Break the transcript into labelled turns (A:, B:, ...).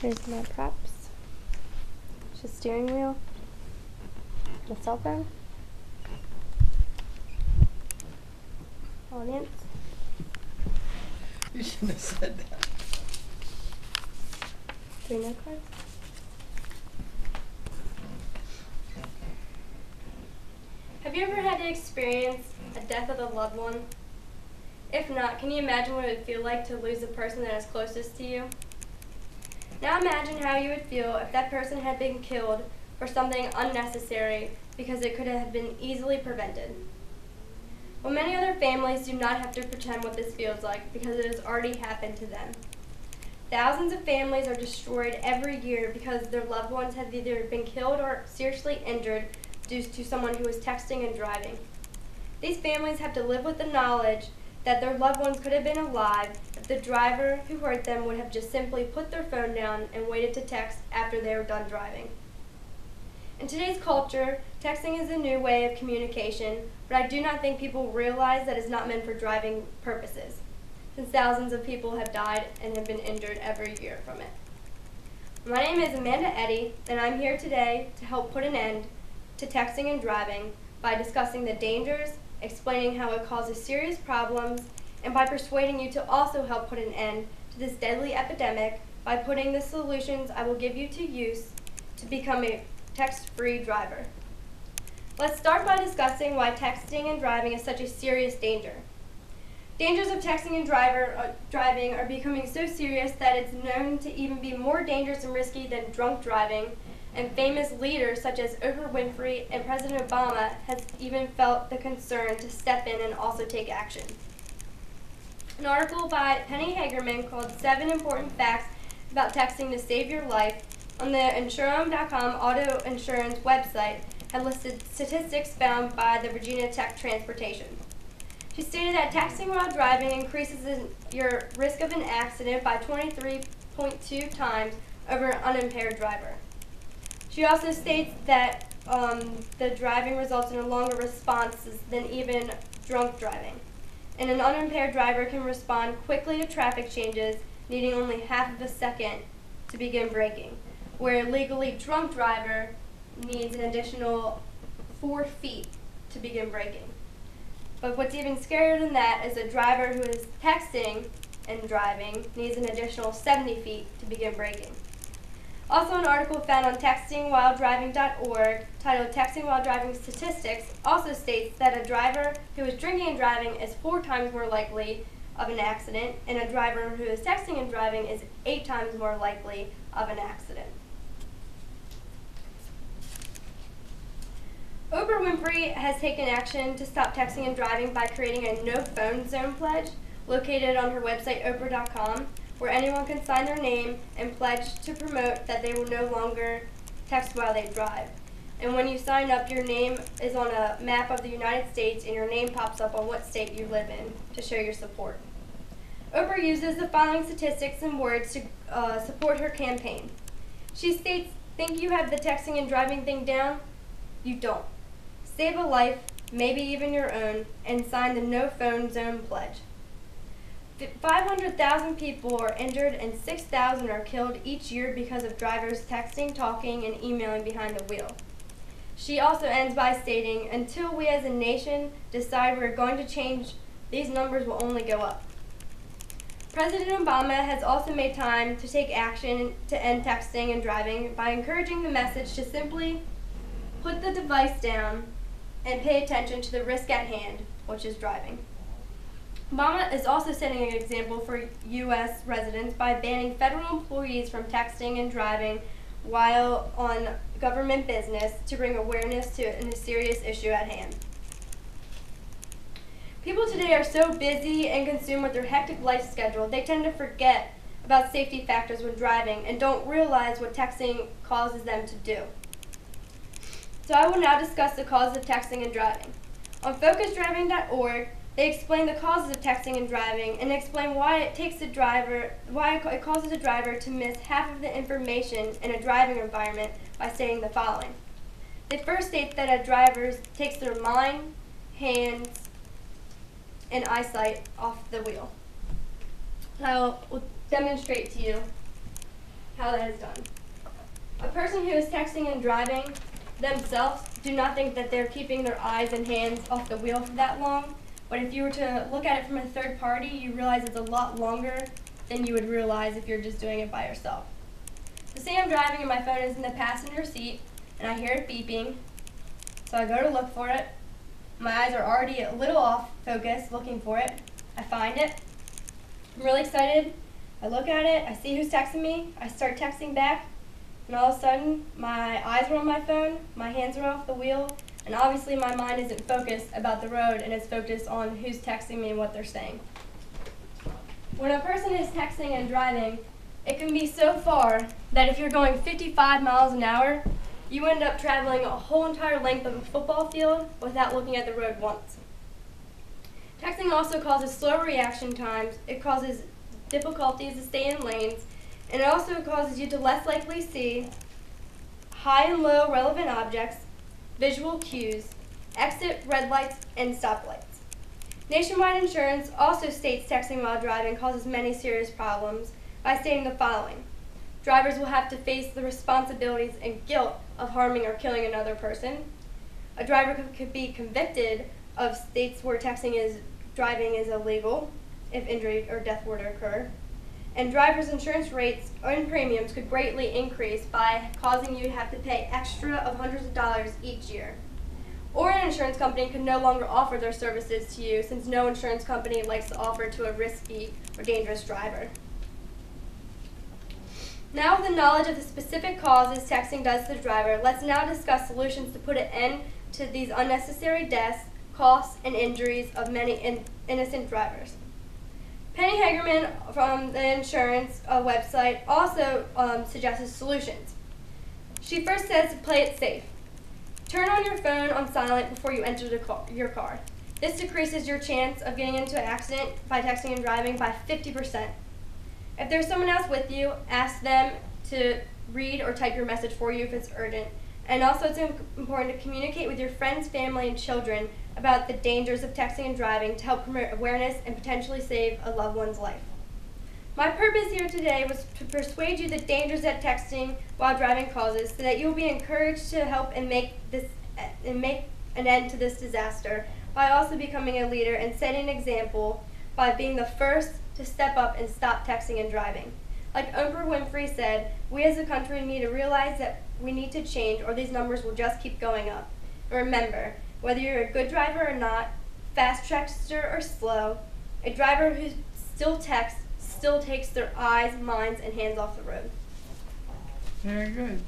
A: Here's my props. It's a steering wheel, and a cell phone. Audience.
B: You shouldn't have said that.
A: 3 note cards. Have you ever had to experience a death of a loved one? If not, can you imagine what it would feel like to lose the person that is closest to you? Now imagine how you would feel if that person had been killed for something unnecessary because it could have been easily prevented. Well, many other families do not have to pretend what this feels like because it has already happened to them. Thousands of families are destroyed every year because their loved ones have either been killed or seriously injured due to someone who was texting and driving. These families have to live with the knowledge that their loved ones could have been alive if the driver who hurt them would have just simply put their phone down and waited to text after they were done driving. In today's culture, texting is a new way of communication, but I do not think people realize that it's not meant for driving purposes, since thousands of people have died and have been injured every year from it. My name is Amanda Eddy, and I'm here today to help put an end to texting and driving by discussing the dangers, explaining how it causes serious problems, and by persuading you to also help put an end to this deadly epidemic by putting the solutions I will give you to use to become a text-free driver. Let's start by discussing why texting and driving is such a serious danger. Dangers of texting and driving are becoming so serious that it's known to even be more dangerous and risky than drunk driving, and famous leaders such as Oprah Winfrey and President Obama has even felt the concern to step in and also take action. An article by Penny Hagerman called 7 Important Facts About Texting to Save Your Life on the Insurum.com auto insurance website had listed statistics found by the Virginia Tech Transportation. She stated that texting while driving increases your risk of an accident by 23.2 times over an unimpaired driver. She also states that the driving results in a longer response than even drunk driving. And an unimpaired driver can respond quickly to traffic changes, needing only half of a second to begin braking, where a legally drunk driver needs an additional 4 feet to begin braking. But what's even scarier than that is a driver who is texting and driving needs an additional 70 feet to begin braking. Also, an article found on textingwhiledriving.org titled Texting While Driving Statistics also states that a driver who is drinking and driving is 4 times more likely of an accident, and a driver who is texting and driving is 8 times more likely of an accident. Oprah Winfrey has taken action to stop texting and driving by creating a no phone zone pledge located on her website oprah.com, where anyone can sign their name and pledge to promote that they will no longer text while they drive. And when you sign up, your name is on a map of the United States and your name pops up on what state you live in to show your support. Oprah uses the following statistics and words to support her campaign. She states, "Think you have the texting and driving thing down? You don't. Save a life, maybe even your own, and sign the No Phone Zone pledge." 500,000 people are injured and 6,000 are killed each year because of drivers texting, talking, and emailing behind the wheel. She also ends by stating, "Until we as a nation decide we're going to change, these numbers will only go up." President Obama has also made time to take action to end texting and driving by encouraging the message to simply put the device down and pay attention to the risk at hand, which is driving. Obama is also setting an example for U.S. residents by banning federal employees from texting and driving while on government business to bring awareness to a serious issue at hand. People today are so busy and consumed with their hectic life schedule, they tend to forget about safety factors when driving and don't realize what texting causes them to do. So I will now discuss the causes of texting and driving. On focusdriving.org, they explain the causes of texting and driving and explain why it causes a driver to miss half of the information in a driving environment by stating the following. They first state that a driver takes their mind, hands, and eyesight off the wheel. I will demonstrate to you how that is done. A person who is texting and driving themselves do not think that they're keeping their eyes and hands off the wheel for that long, but if you were to look at it from a third party, you realize it's a lot longer than you would realize if you're just doing it by yourself. So say I'm driving and my phone is in the passenger seat and I hear it beeping, so I go to look for it. My eyes are already a little off focus looking for it. I find it. I'm really excited. I look at it, I see who's texting me, I start texting back, and all of a sudden my eyes are on my phone, my hands are off the wheel, and obviously my mind isn't focused about the road and it's focused on who's texting me and what they're saying. When a person is texting and driving, it can be so far that if you're going 55 miles an hour, you end up traveling a whole entire length of a football field without looking at the road once. Texting also causes slow reaction times, it causes difficulties to stay in lanes, and it also causes you to less likely see high and low relevant objects, visual cues, exit red lights, and stoplights. Nationwide Insurance also states texting while driving causes many serious problems by stating the following. Drivers will have to face the responsibilities and guilt of harming or killing another person. A driver could be convicted of states where driving is illegal if injury or death were to occur. And drivers' insurance rates and premiums could greatly increase by causing you to have to pay extra of hundreds of dollars each year. Or an insurance company could no longer offer their services to you since no insurance company likes to offer to a risky or dangerous driver. Now with the knowledge of the specific causes texting does to the driver, let's now discuss solutions to put an end to these unnecessary deaths, costs, and injuries of many innocent drivers. Penny Hagerman from the insurance website also suggests solutions. She first says to play it safe. Turn on your phone on silent before you enter your car. This decreases your chance of getting into an accident by texting and driving by 50%. If there's someone else with you, ask them to read or type your message for you if it's urgent. And also it's important to communicate with your friends, family, and children about the dangers of texting and driving to help promote awareness and potentially save a loved one's life. My purpose here today was to persuade you the dangers that texting while driving causes so that you will be encouraged to help and make an end to this disaster by also becoming a leader and setting an example by being the first to step up and stop texting and driving. Like Oprah Winfrey said, we as a country need to realize that we need to change or these numbers will just keep going up. And remember, whether you're a good driver or not, fast texter or slow, a driver who still texts still takes their eyes, minds, and hands off the road.
B: Very good.